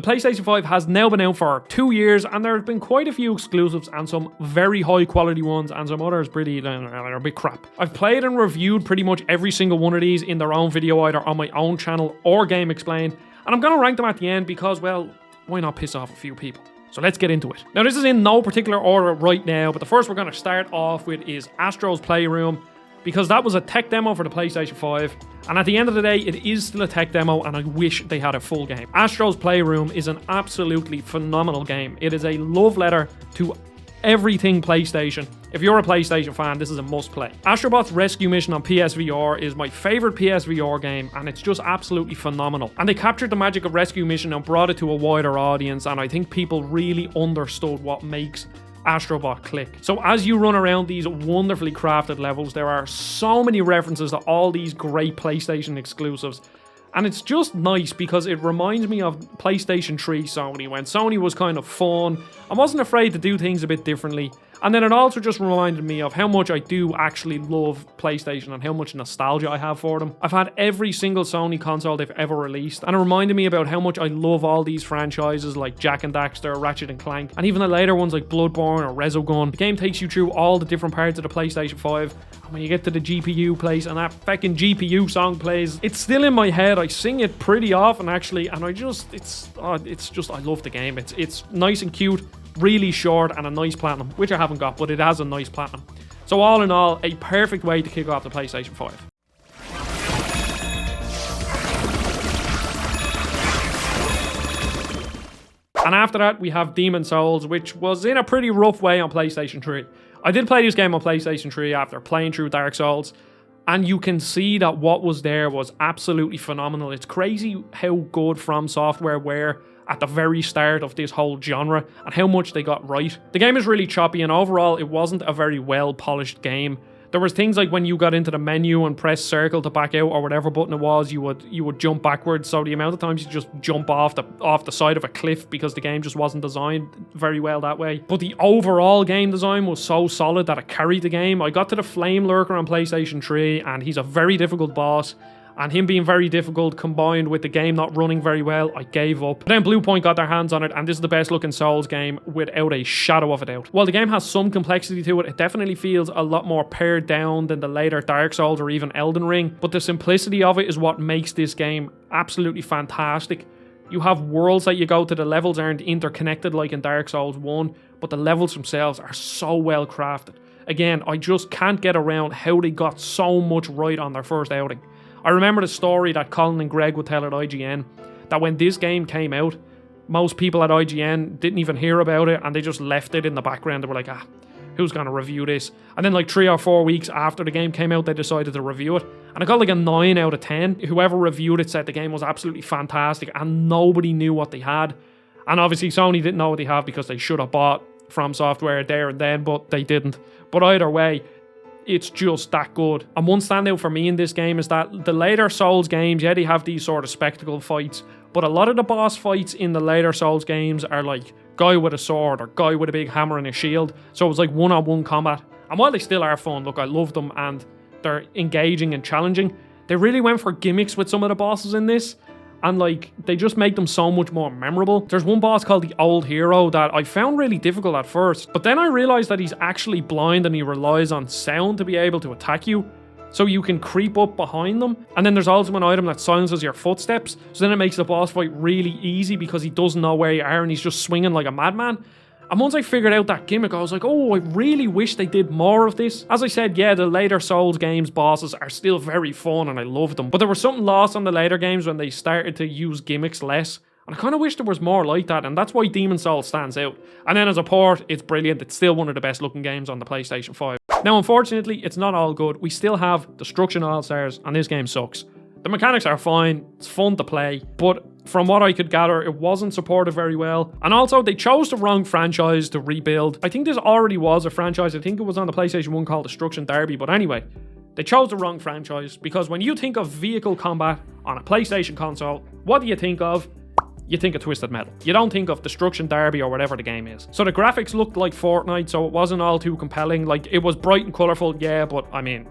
PlayStation 5 has now been out for 2 years, and there have been quite a few exclusives and some very high quality ones, and some others they're a bit crap. I've played and reviewed pretty much every single one of these in their own video, either on my own channel or Game Explained, and I'm going to rank them at the end because, well, why not piss off a few people? So let's get into it. Now, this is in no particular order right now, but the first we're going to start off with is Astro's Playroom, because that was a tech demo for the PlayStation 5, and at the end of the day, it is still a tech demo, and I wish they had a full game. Astro's Playroom is an absolutely phenomenal game. It is a love letter to everything PlayStation. If you're a PlayStation fan, this is a must-play. Astrobot's Rescue Mission on PSVR is my favourite PSVR game, and it's just absolutely phenomenal. And they captured the magic of Rescue Mission and brought it to a wider audience, and I think people really understood what makes Astrobot click. So as you run around these wonderfully crafted levels, there are so many references to all these great PlayStation exclusives. And it's just nice because it reminds me of PlayStation 3 Sony, when Sony was kind of fun and wasn't afraid to do things a bit differently. And then it also just reminded me of how much I do actually love PlayStation and how much nostalgia I have for them. I've had every single Sony console they've ever released, and it reminded me about how much I love all these franchises like Jak and Daxter, Ratchet and Clank, and even the later ones like Bloodborne or Resogun. The game takes you through all the different parts of the PlayStation 5, and when you get to the GPU place and that feckin' GPU song plays, it's still in my head. I sing it pretty often actually, and I love the game. It's nice and cute, really short, and a nice platinum, which I haven't got, but it has a nice platinum. So all in all, a perfect way to kick off the PlayStation 5. And after that, we have Demon's Souls, which was in a pretty rough way on PlayStation 3. I did play this game on PlayStation 3 after playing through Dark Souls, and you can see that what was there was absolutely phenomenal. It's crazy how good From Software were at the very start of this whole genre and how much they got right. The game is really choppy, and overall it wasn't a very well polished game. There was things like when you got into the menu and pressed circle to back out or whatever button it was, you would jump backwards. So the amount of times you just jump off the side of a cliff because the game just wasn't designed very well that way. But the overall game design was so solid that it carried the game. I got to the Flame Lurker on PlayStation 3, and he's a very difficult boss. And him being very difficult combined with the game not running very well, I gave up. But then Bluepoint got their hands on it, and this is the best looking Souls game without a shadow of a doubt. While the game has some complexity to it, it definitely feels a lot more pared down than the later Dark Souls or even Elden Ring. But the simplicity of it is what makes this game absolutely fantastic. You have worlds that you go to, the levels aren't interconnected like in Dark Souls 1, but the levels themselves are so well crafted. Again, I just can't get around how they got so much right on their first outing. I remember the story that Colin and Greg would tell at IGN, that when this game came out, most people at IGN didn't even hear about it, and they just left it in the background. They were like, who's going to review this? And then like 3 or 4 weeks after the game came out, they decided to review it. And it got like a 9 out of 10. Whoever reviewed it said the game was absolutely fantastic, and nobody knew what they had. And obviously Sony didn't know what they have because they should have bought From Software there and then, but they didn't. But either way, it's just that good. And one standout for me in this game is that the later Souls games, yeah, they have these sort of spectacle fights, but a lot of the boss fights in the later Souls games are like guy with a sword or guy with a big hammer and a shield. So it's like one-on-one combat. And while they still are fun, look, I love them and they're engaging and challenging, they really went for gimmicks with some of the bosses in this. And like, they just make them so much more memorable. There's one boss called the Old Hero that I found really difficult at first, but then I realized that he's actually blind and he relies on sound to be able to attack you. So you can creep up behind them. And then there's also an item that silences your footsteps. So then it makes the boss fight really easy because he doesn't know where you are and he's just swinging like a madman. And once I figured out that gimmick, I was like, oh, I really wish they did more of this. As I said, yeah, the later Souls games bosses are still very fun and I love them. But there was something lost on the later games when they started to use gimmicks less. And I kind of wish there was more like that, and that's why Demon's Souls stands out. And then as a port, it's brilliant. It's still one of the best looking games on the PlayStation 5. Now, unfortunately, it's not all good. We still have Destruction All-Stars, and this game sucks. The mechanics are fine, it's fun to play, but from what I could gather, it wasn't supported very well. And also, they chose the wrong franchise to rebuild. I think this already was a franchise. I think it was on the PlayStation 1 called Destruction Derby, but anyway, they chose the wrong franchise, because when you think of vehicle combat on a PlayStation console, what do you think of? You think of Twisted Metal. You don't think of Destruction Derby or whatever the game is. So the graphics looked like Fortnite, so it wasn't all too compelling. Like, it was bright and colourful, yeah, but I mean,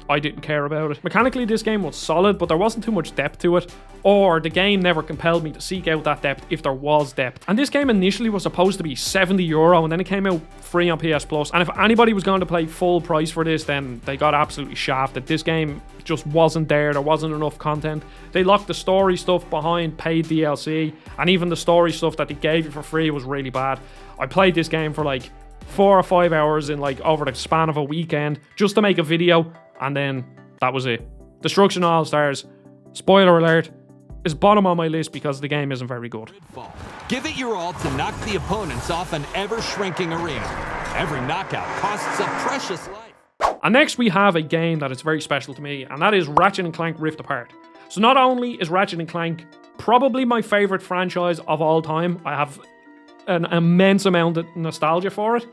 I didn't care about it. Mechanically, this game was solid, but there wasn't too much depth to it, or the game never compelled me to seek out that depth if there was depth. And this game initially was supposed to be €70, and then it came out free on PS Plus. And if anybody was going to pay full price for this, then they got absolutely shafted. This game just wasn't there. There wasn't enough content. They locked the story stuff behind paid DLC, and even the story stuff that they gave you for free was really bad. I played this game for like 4 or 5 hours in like over the span of a weekend just to make a video, and then that was it. Destruction All Stars, spoiler alert, is bottom on my list because the game isn't very good. Give it your all to knock the opponents off an ever-shrinking arena. Every knockout costs a precious life. And next we have a game that is very special to me, and that is Ratchet & Clank Rift Apart. So not only is Ratchet & Clank probably my favorite franchise of all time, I have an immense amount of nostalgia for it,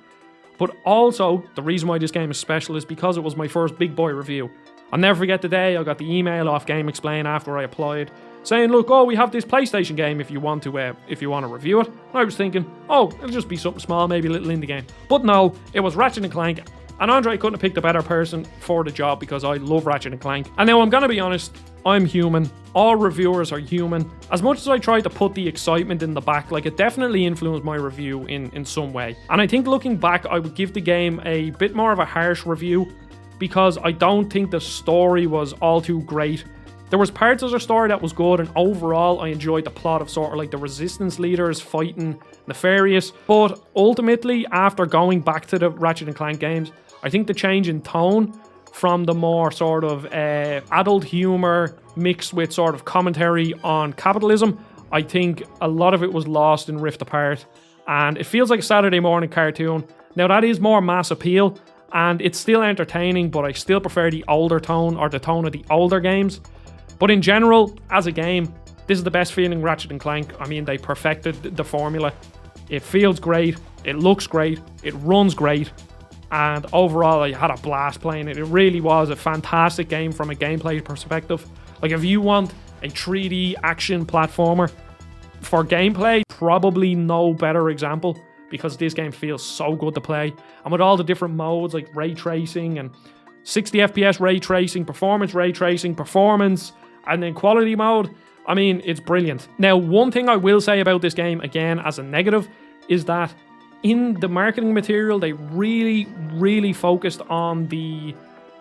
but also the reason why this game is special is because it was my first big boy review. I'll never forget the day I got the email off Game Explain after I applied saying, look, we have this PlayStation game if you want to review it. And I was thinking, it'll just be something small, maybe a little indie game. But no, it was Ratchet & Clank, and Andre couldn't have picked a better person for the job because I love Ratchet & Clank. And now I'm gonna be honest, I'm human. All reviewers are human. As much as I try to put the excitement in the back, like, it definitely influenced my review in some way. And I think looking back, I would give the game a bit more of a harsh review because I don't think the story was all too great. There was parts of the story that was good, and overall I enjoyed the plot of sort of like the resistance leaders fighting Nefarious. But ultimately, after going back to the Ratchet & Clank games, I think the change in tone from the more sort of adult humor mixed with sort of commentary on capitalism, I think a lot of it was lost in Rift Apart, and it feels like a Saturday morning cartoon. Now that is more mass appeal, and it's still entertaining, but I still prefer the older tone, or the tone of the older games. But in general, as a game, this is the best feeling Ratchet & Clank. I mean, they perfected the formula. It feels great, it looks great, it runs great, and overall I had a blast playing it. It really was a fantastic game from a gameplay perspective. Like, if you want a 3D action platformer for gameplay, probably no better example, because this game feels so good to play. And with all the different modes like ray tracing and 60 FPS ray tracing, performance, and then quality mode, I mean, it's brilliant. Now, one thing I will say about this game, again, as a negative, is that in the marketing material, they really focused on the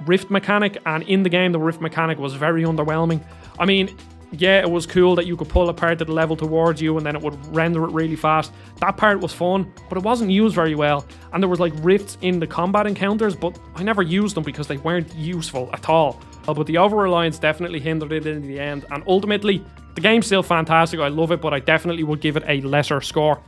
Rift mechanic, and in the game, the Rift mechanic was very underwhelming. I mean, yeah, it was cool that you could pull a part of the level towards you and then it would render it really fast. That part was fun, but it wasn't used very well. And there was like rifts in the combat encounters, but I never used them because they weren't useful at all. But the over-reliance definitely hindered it in the end, and ultimately, the game's still fantastic, I love it, but I definitely would give it a lesser score.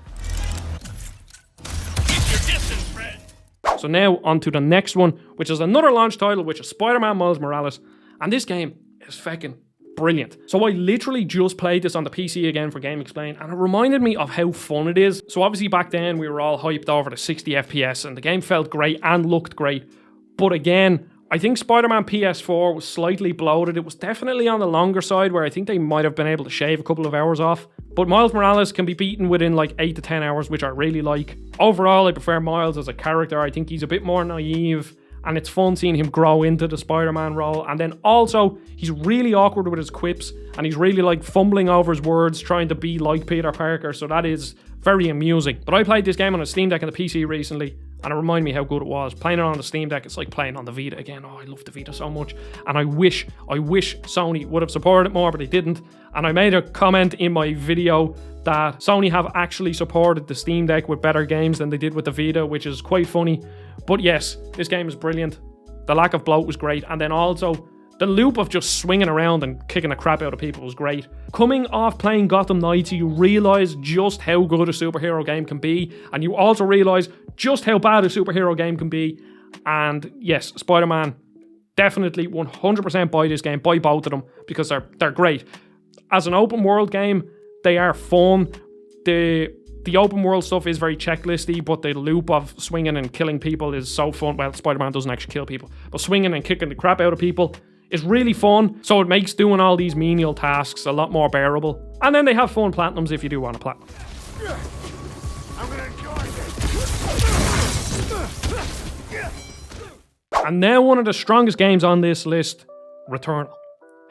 So now, on to the next one, which is another launch title, which is Spider-Man Miles Morales, and this game is fucking brilliant. So I literally just played this on the PC again for Game Explain, and it reminded me of how fun it is. So obviously back then, we were all hyped over the 60 FPS, and the game felt great and looked great, but again, I think Spider-Man PS4 was slightly bloated. It was definitely on the longer side, where I think they might have been able to shave a couple of hours off. But Miles Morales can be beaten within like 8 to 10 hours, which I really like. Overall, I prefer Miles as a character. I think he's a bit more naive, and it's fun seeing him grow into the Spider-Man role. And then also, he's really awkward with his quips, and he's really like fumbling over his words, trying to be like Peter Parker, so that is very amusing. But I played this game on a Steam Deck and the PC recently, and it reminded me how good it was. Playing it on the Steam Deck, it's like playing on the Vita again. I love the Vita so much. And I wish Sony would have supported it more, but they didn't. And I made a comment in my video that Sony have actually supported the Steam Deck with better games than they did with the Vita, which is quite funny. But yes, this game is brilliant. The lack of bloat was great. And then also, the loop of just swinging around and kicking the crap out of people was great. Coming off playing Gotham Knights, you realise just how good a superhero game can be, and you also realise just how bad a superhero game can be. And yes, Spider-Man, definitely 100% buy this game, buy both of them, because they're great. As an open world game, they are fun. The open world stuff is very checklisty, but the loop of swinging and killing people is so fun. Well, Spider-Man doesn't actually kill people, but swinging and kicking the crap out of people is really fun, so it makes doing all these menial tasks a lot more bearable. And then they have fun platinums if you do want to platinum. And now one of the strongest games on this list, Returnal.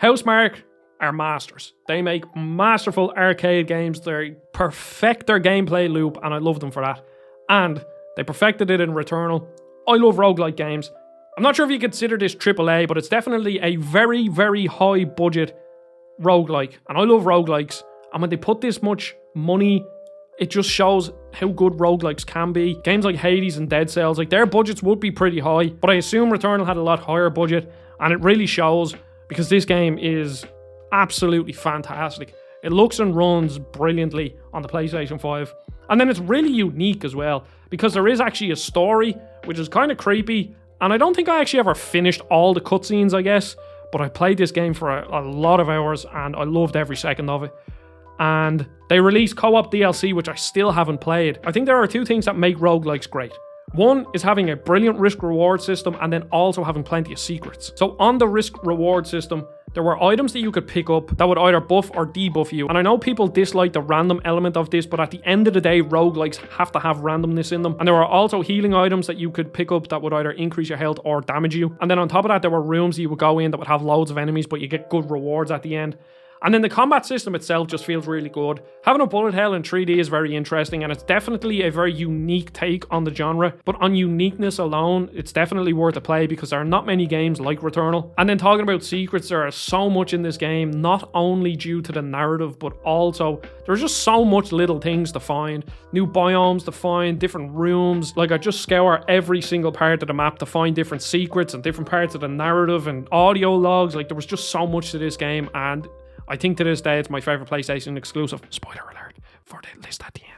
Housemarque are masters. They make masterful arcade games. They perfect their gameplay loop, and I love them for that. And they perfected it in Returnal. I love roguelike games. I'm not sure if you consider this AAA, but it's definitely a very, very high budget roguelike. And I love roguelikes. And when they put this much money, it just shows how good roguelikes can be. Games like Hades and Dead Cells, like their budgets would be pretty high, but I assume Returnal had a lot higher budget, and it really shows because this game is absolutely fantastic. It looks and runs brilliantly on the PlayStation 5. And then it's really unique as well, because there is actually a story, which is kind of creepy, and I don't think I actually ever finished all the cutscenes, I guess, but I played this game for a lot of hours, and I loved every second of it. And they released co-op DLC, which I still haven't played. I think there are two things that make roguelikes great. One is having a brilliant risk-reward system, and then also having plenty of secrets. So on the risk-reward system, there were items that you could pick up that would either buff or debuff you. And I know people dislike the random element of this, but at the end of the day, roguelikes have to have randomness in them. And there were also healing items that you could pick up that would either increase your health or damage you. And then on top of that, there were rooms that you would go in that would have loads of enemies, but you get good rewards at the end. And then the combat system itself just feels really good. Having a bullet hell in 3D is very interesting, and it's definitely a very unique take on the genre. But on uniqueness alone, it's definitely worth a play because there are not many games like Returnal. And then talking about secrets, there is so much in this game, not only due to the narrative, but also there's just so much little things to find. New biomes to find, different rooms. Like I just scour every single part of the map to find different secrets and different parts of the narrative and audio logs. Like there was just so much to this game, and I think to this day it's my favourite PlayStation exclusive. Spoiler alert for the list at the end.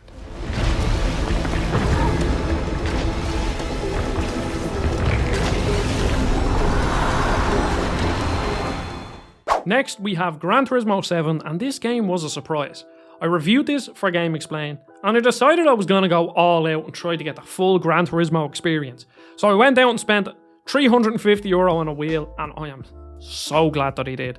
Next, we have Gran Turismo 7, and this game was a surprise. I reviewed this for Game Explain, and I decided I was going to go all out and try to get the full Gran Turismo experience. So I went out and spent €350 on a wheel, and I am so glad that I did.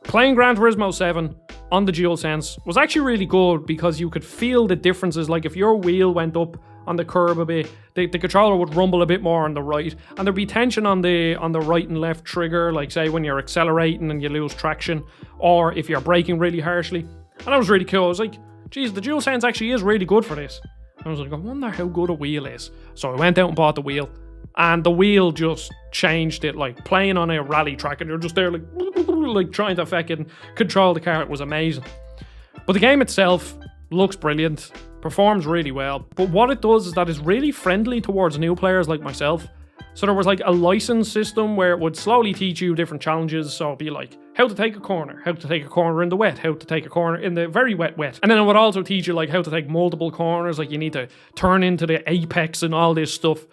Playing Gran Turismo 7 on the DualSense was actually really good because you could feel the differences. Like if your wheel went up on the curb a bit, the controller would rumble a bit more on the right, and there'd be tension on the right and left trigger, like say when you're accelerating and you lose traction, or if you're braking really harshly. And that was really cool. I was like, geez, the DualSense actually is really good for this. And I was like, I wonder how good a wheel is. So I went out and bought the wheel, and the wheel just changed it, like playing on a rally track, and you're just there like trying to fucking control the car. It was amazing. But the game itself looks brilliant, performs really well, but what it does is that it's really friendly towards new players like myself. So there was like a license system where it would slowly teach you different challenges. So it'd be like how to take a corner, how to take a corner in the wet, how to take a corner in the very wet. And then it would also teach you like how to take multiple corners, like you need to turn into the apex and all this stuff.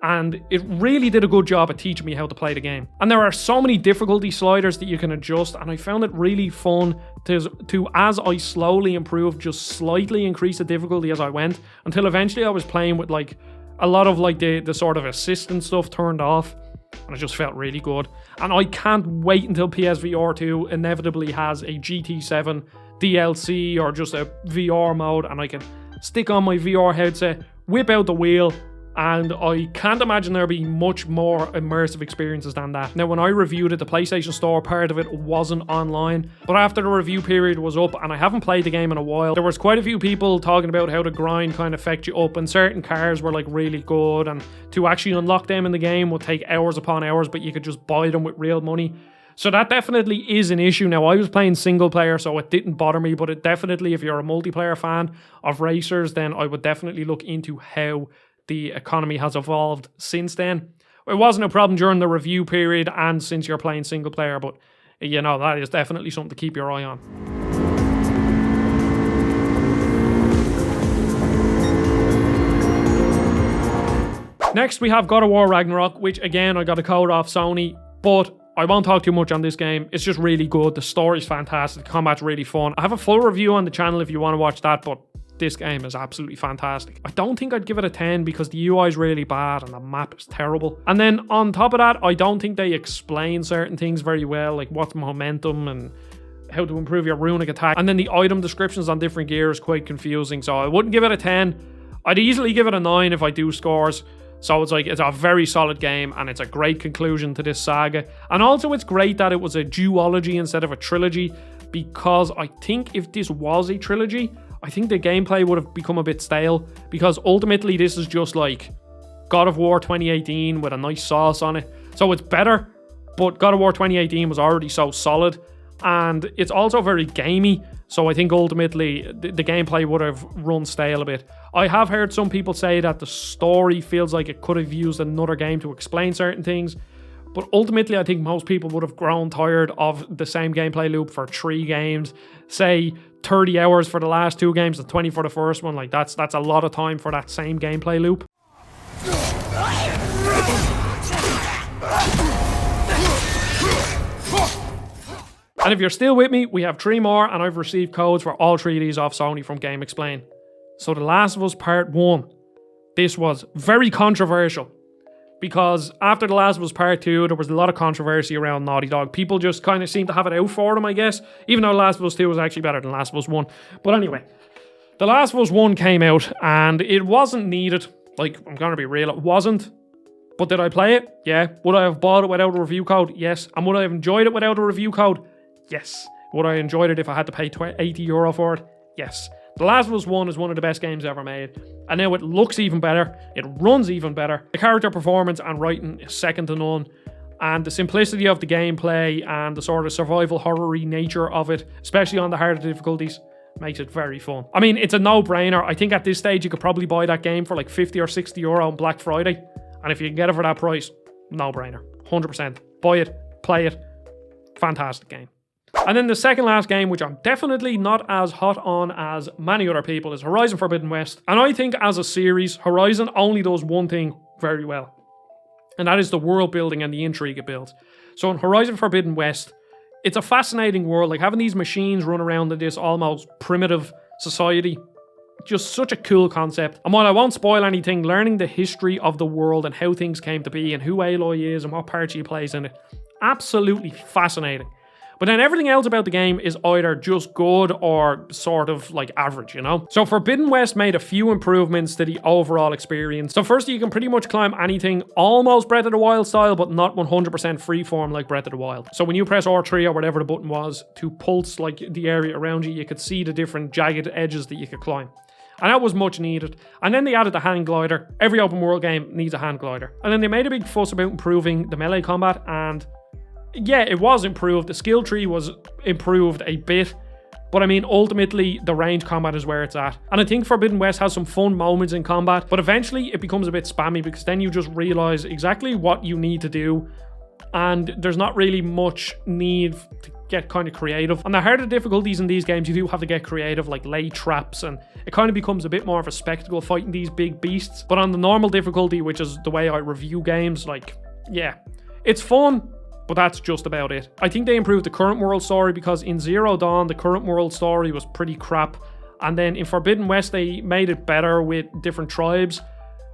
And it really did a good job at teaching me how to play the game. And there are so many difficulty sliders that you can adjust, and I found it really fun to as I slowly improved, just slightly increase the difficulty as I went, until eventually I was playing with like a lot of like the sort of assistant stuff turned off, and it just felt really good. And I can't wait until PSVR 2 inevitably has a GT7 DLC or just a VR mode, and I can stick on my VR headset, whip out the wheel, and I can't imagine there'll be much more immersive experiences than that. Now, when I reviewed it, the PlayStation Store part of it wasn't online, but after the review period was up, and I haven't played the game in a while, there was quite a few people talking about how the grind kind of affect you up, and certain cars were like really good, and to actually unlock them in the game would take hours upon hours, but you could just buy them with real money. So that definitely is an issue. Now, I was playing single player, so it didn't bother me, but it definitely, if you're a multiplayer fan of racers, then I would definitely look into how the economy has evolved since then. It wasn't a problem during the review period and since you're playing single player, but you know, that is definitely something to keep your eye on. Next, we have God of War Ragnarok, which again, I got a code off Sony, but I won't talk too much on this game. It's just really good. The story's fantastic. The combat's really fun. I have a full review on the channel if you want to watch that, but this game is absolutely fantastic. I don't think I'd give it a 10 because the UI is really bad and the map is terrible. And then on top of that, I don't think they explain certain things very well, like what's momentum and how to improve your runic attack. And then the item descriptions on different gear is quite confusing, so I wouldn't give it a 10. I'd easily give it a 9 if I do scores. So it's like, it's a very solid game, and it's a great conclusion to this saga. And also it's great that it was a duology instead of a trilogy, because I think if this was a trilogy, I think the gameplay would have become a bit stale, because ultimately this is just like God of War 2018 with a nice sauce on it. So it's better, but God of War 2018 was already so solid, and it's also very gamey. So I think ultimately the gameplay would have run stale a bit. I have heard some people say that the story feels like it could have used another game to explain certain things. But ultimately, I think most people would have grown tired of the same gameplay loop for 3 games. Say 30 hours for the last 2 games and 20 for the first one. Like that's a lot of time for that same gameplay loop. And if you're still with me, we have 3 more, and I've received codes for all 3 of these off Sony from Game Explain. So The Last of Us Part 1. This was very controversial, because after The Last of Us Part 2, there was a lot of controversy around Naughty Dog. People just kind of seemed to have it out for them, I guess, even though The Last of Us 2 was actually better than Last of Us 1. But anyway, The Last of Us 1 came out, and it wasn't needed. Like, I'm going to be real, it wasn't. But did I play it? Yeah. Would I have bought it without a review code? Yes. And would I have enjoyed it without a review code? Yes. Would I enjoyed it if I had to pay €80 for it? Yes. The Last of Us 1 is one of the best games ever made, and now it looks even better, it runs even better, the character performance and writing is second to none, and the simplicity of the gameplay and the sort of survival horror-y nature of it, especially on the harder difficulties, makes it very fun. I mean, it's a no-brainer. I think at this stage you could probably buy that game for like €50 or €60 on Black Friday, and if you can get it for that price, no-brainer. 100%. Buy it, play it, fantastic game. And then the second last game, which I'm definitely not as hot on as many other people, is Horizon Forbidden West. And I think as a series, Horizon only does one thing very well, and that is the world building and the intrigue it builds. So in Horizon Forbidden West, it's a fascinating world, like having these machines run around in this almost primitive society. Just such a cool concept. And while I won't spoil anything, learning the history of the world and how things came to be and who Aloy is and what part she plays in it, absolutely fascinating. But then everything else about the game is either just good or sort of like average, you know? So Forbidden West made a few improvements to the overall experience. So firstly, you can pretty much climb anything almost Breath of the Wild style, but not 100% freeform like Breath of the Wild. So when you press R3 or whatever the button was to pulse like the area around you, you could see the different jagged edges that you could climb. And that was much needed. And then they added the hand glider. Every open world game needs a hand glider. And then they made a big fuss about improving the melee combat, and yeah, it was improved. The skill tree was improved a bit, but I mean, ultimately, the range combat is where it's at. And I think Forbidden West has some fun moments in combat, but eventually it becomes a bit spammy because then you just realize exactly what you need to do, and there's not really much need to get kind of creative. On the harder difficulties in these games, you do have to get creative, like lay traps, and it kind of becomes a bit more of a spectacle fighting these big beasts. But on the normal difficulty, which is the way I review games, like, yeah, it's fun, but that's just about it. I think they improved the current world story, because in Zero Dawn, the current world story was pretty crap. And then in Forbidden West, they made it better with different tribes.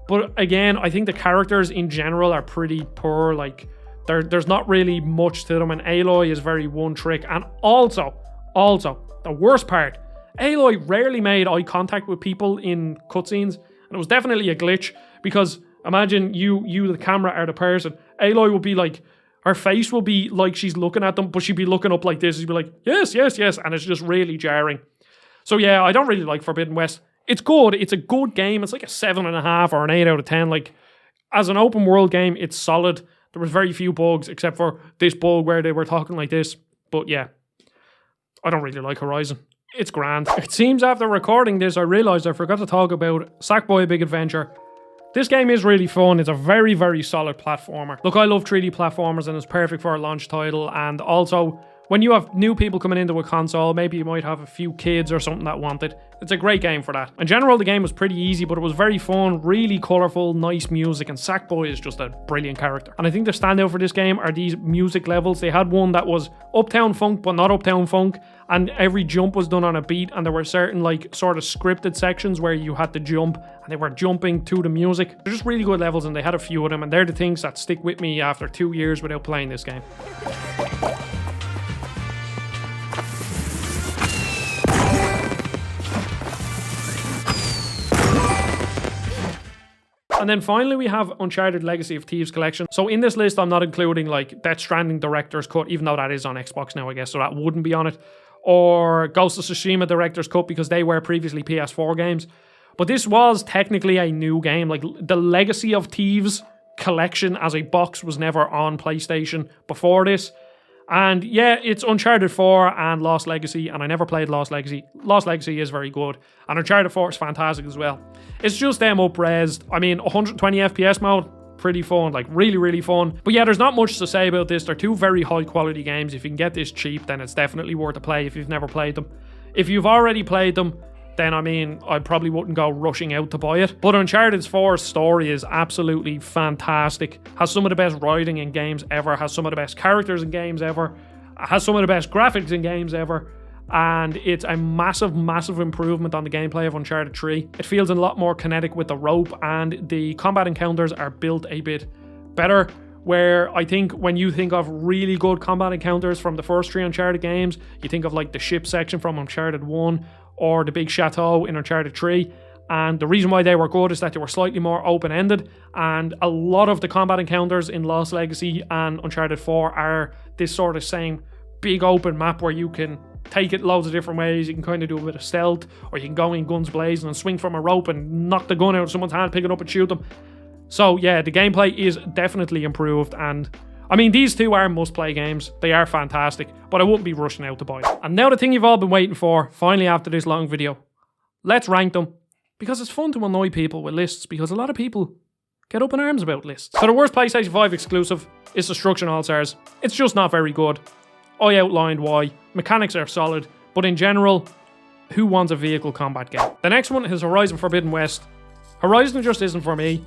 But again, I think the characters in general are pretty poor. Like, there's not really much to them, and Aloy is very one trick. And also, the worst part, Aloy rarely made eye contact with people in cutscenes. And it was definitely a glitch, because imagine you the camera, are the person. Aloy would be like, her face will be like she's looking at them, but she'd be looking up like this. She'd be like, yes, yes, yes. And it's just really jarring. So yeah, I don't really like Forbidden West. It's good. It's a good game. It's like a 7.5 or an 8 out of 10. Like, as an open world game, it's solid. There was very few bugs, except for this bug where they were talking like this. But yeah, I don't really like Horizon. It's grand. It seems after recording this, I realised I forgot to talk about Sackboy A Big Adventure. This game is really fun. It's a very, very solid platformer. Look, I love 3D platformers, and it's perfect for a launch title. And also, when you have new people coming into a console, maybe you might have a few kids or something that want it. It's a great game for that. In general, the game was pretty easy, but it was very fun, really colourful, nice music, and Sackboy is just a brilliant character. And I think the standout for this game are these music levels. They had one that was Uptown Funk, but not Uptown Funk, and every jump was done on a beat, and there were certain, like, sort of scripted sections where you had to jump, and they were jumping to the music. They're just really good levels, and they had a few of them, and they're the things that stick with me after 2 years without playing this game. And then finally we have Uncharted Legacy of Thieves Collection. So in this list I'm not including like Death Stranding Director's Cut, even though that is on Xbox now I guess, so that wouldn't be on it. Or Ghost of Tsushima Director's Cut because they were previously PS4 games. But this was technically a new game. Like the Legacy of Thieves Collection as a box was never on PlayStation before this. And yeah, it's Uncharted 4 and Lost Legacy, and I never played Lost Legacy. Lost Legacy is very good, and Uncharted 4 is fantastic as well. It's just them up-resed. I mean, 120 FPS mode, pretty fun, like really, really fun. But yeah, there's not much to say about this. They're two very high-quality games. If you can get this cheap, then it's definitely worth a play if you've never played them. If you've already played them, then I mean, I probably wouldn't go rushing out to buy it. But Uncharted 4's story is absolutely fantastic. Has some of the best writing in games ever, has some of the best characters in games ever, has some of the best graphics in games ever, and it's a massive, massive improvement on the gameplay of Uncharted 3. It feels a lot more kinetic with the rope, and the combat encounters are built a bit better, where I think when you think of really good combat encounters from the first 3 Uncharted games, you think of like the ship section from Uncharted 1, or the big chateau in Uncharted 3, and the reason why they were good is that they were slightly more open-ended, and a lot of the combat encounters in Lost Legacy and Uncharted 4 are this sort of same big open map where you can take it loads of different ways. You can kind of do a bit of stealth, or you can go in guns blazing and swing from a rope and knock the gun out of someone's hand, pick it up and shoot them. So yeah, the gameplay is definitely improved, and I mean, these two are must-play games. They are fantastic, but I wouldn't be rushing out to buy them. And now the thing you've all been waiting for, finally after this long video. Let's rank them, because it's fun to annoy people with lists, because a lot of people get up in arms about lists. So the worst PlayStation 5 exclusive is Destruction All-Stars. It's just not very good. I outlined why. Mechanics are solid, but in general, who wants a vehicle combat game? The next one is Horizon Forbidden West. Horizon just isn't for me.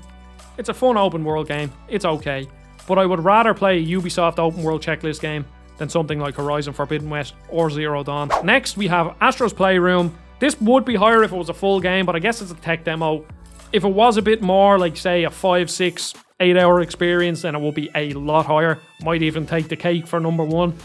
It's a fun open world game. It's okay. But I would rather play a Ubisoft open world checklist game than something like Horizon Forbidden West or Zero Dawn. Next, we have Astro's Playroom. This would be higher if it was a full game, but I guess it's a tech demo. If it was a bit more, like say a 5, 6, 8 hour experience, then it would be a lot higher. Might even take the cake for number 1.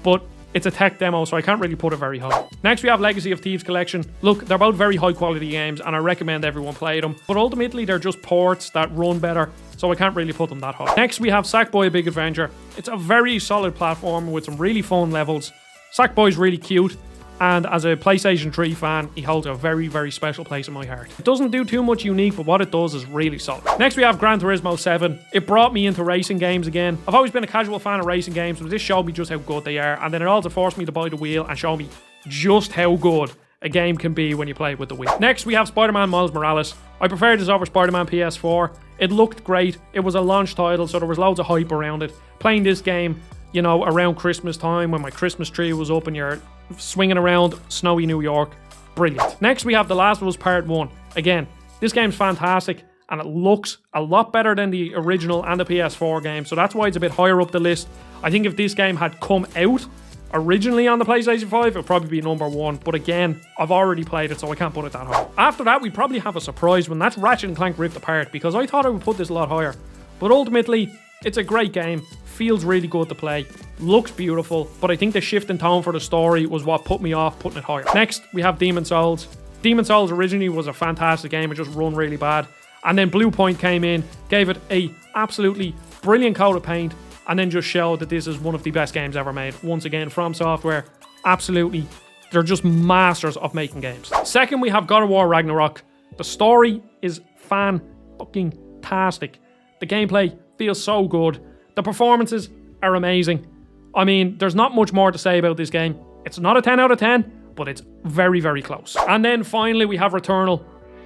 But it's a tech demo, so I can't really put it very high. Next, we have Legacy of Thieves Collection. Look, they're both very high quality games, and I recommend everyone play them. But ultimately, they're just ports that run better, so I can't really put them that high. Next, we have Sackboy A Big Adventure. It's a very solid platform with some really fun levels. Sackboy's really cute, and as a PlayStation 3 fan, he holds a very, very special place in my heart. It doesn't do too much unique, but what it does is really solid. Next, we have Gran Turismo 7. It brought me into racing games again. I've always been a casual fan of racing games, but this showed me just how good they are, and then it also forced me to buy the wheel and show me just how good a game can be when you play it with the wheel. Next, we have Spider-Man Miles Morales. I prefer this over Spider-Man PS4. It looked great. It was a launch title, so there was loads of hype around it. Playing this game, you know, around Christmas time when my Christmas tree was up and you're swinging around snowy New York. Brilliant. Next, we have The Last of Us Part 1. Again, this game's fantastic, and it looks a lot better than the original and the PS4 game, so that's why it's a bit higher up the list. I think if this game had come out originally on the PlayStation 5, it would probably be number 1, but again, I've already played it, so I can't put it that high. After that, we probably have a surprise when that's Ratchet and Clank Rift Apart, because I thought I would put this a lot higher, but ultimately, it's a great game, feels really good to play, looks beautiful, but I think the shift in tone for the story was what put me off putting it higher. Next, we have Demon's Souls. Demon's Souls originally was a fantastic game, it just run really bad, and then Blue Point came in, gave it a absolutely brilliant coat of paint, and then just showed that this is one of the best games ever made. Once again, From Software, absolutely, they're just masters of making games. Second, we have God of War Ragnarok. The story is fan-fucking-tastic. The gameplay feels so good. The performances are amazing. I mean, there's not much more to say about this game. It's not a 10 out of 10, but it's very, very close. And then finally, we have Returnal.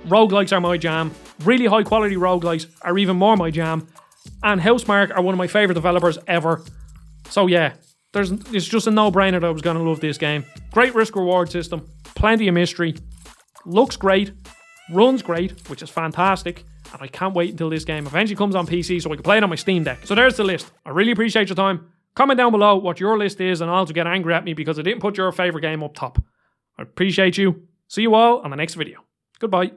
Roguelikes are my jam. Really high-quality roguelikes are even more my jam. And Housemarque are one of my favourite developers ever. So yeah, it's just a no-brainer that I was going to love this game. Great risk-reward system, plenty of mystery, looks great, runs great, which is fantastic, and I can't wait until this game eventually comes on PC so I can play it on my Steam Deck. So there's the list. I really appreciate your time. Comment down below what your list is and also get angry at me because I didn't put your favourite game up top. I appreciate you. See you all on the next video. Goodbye.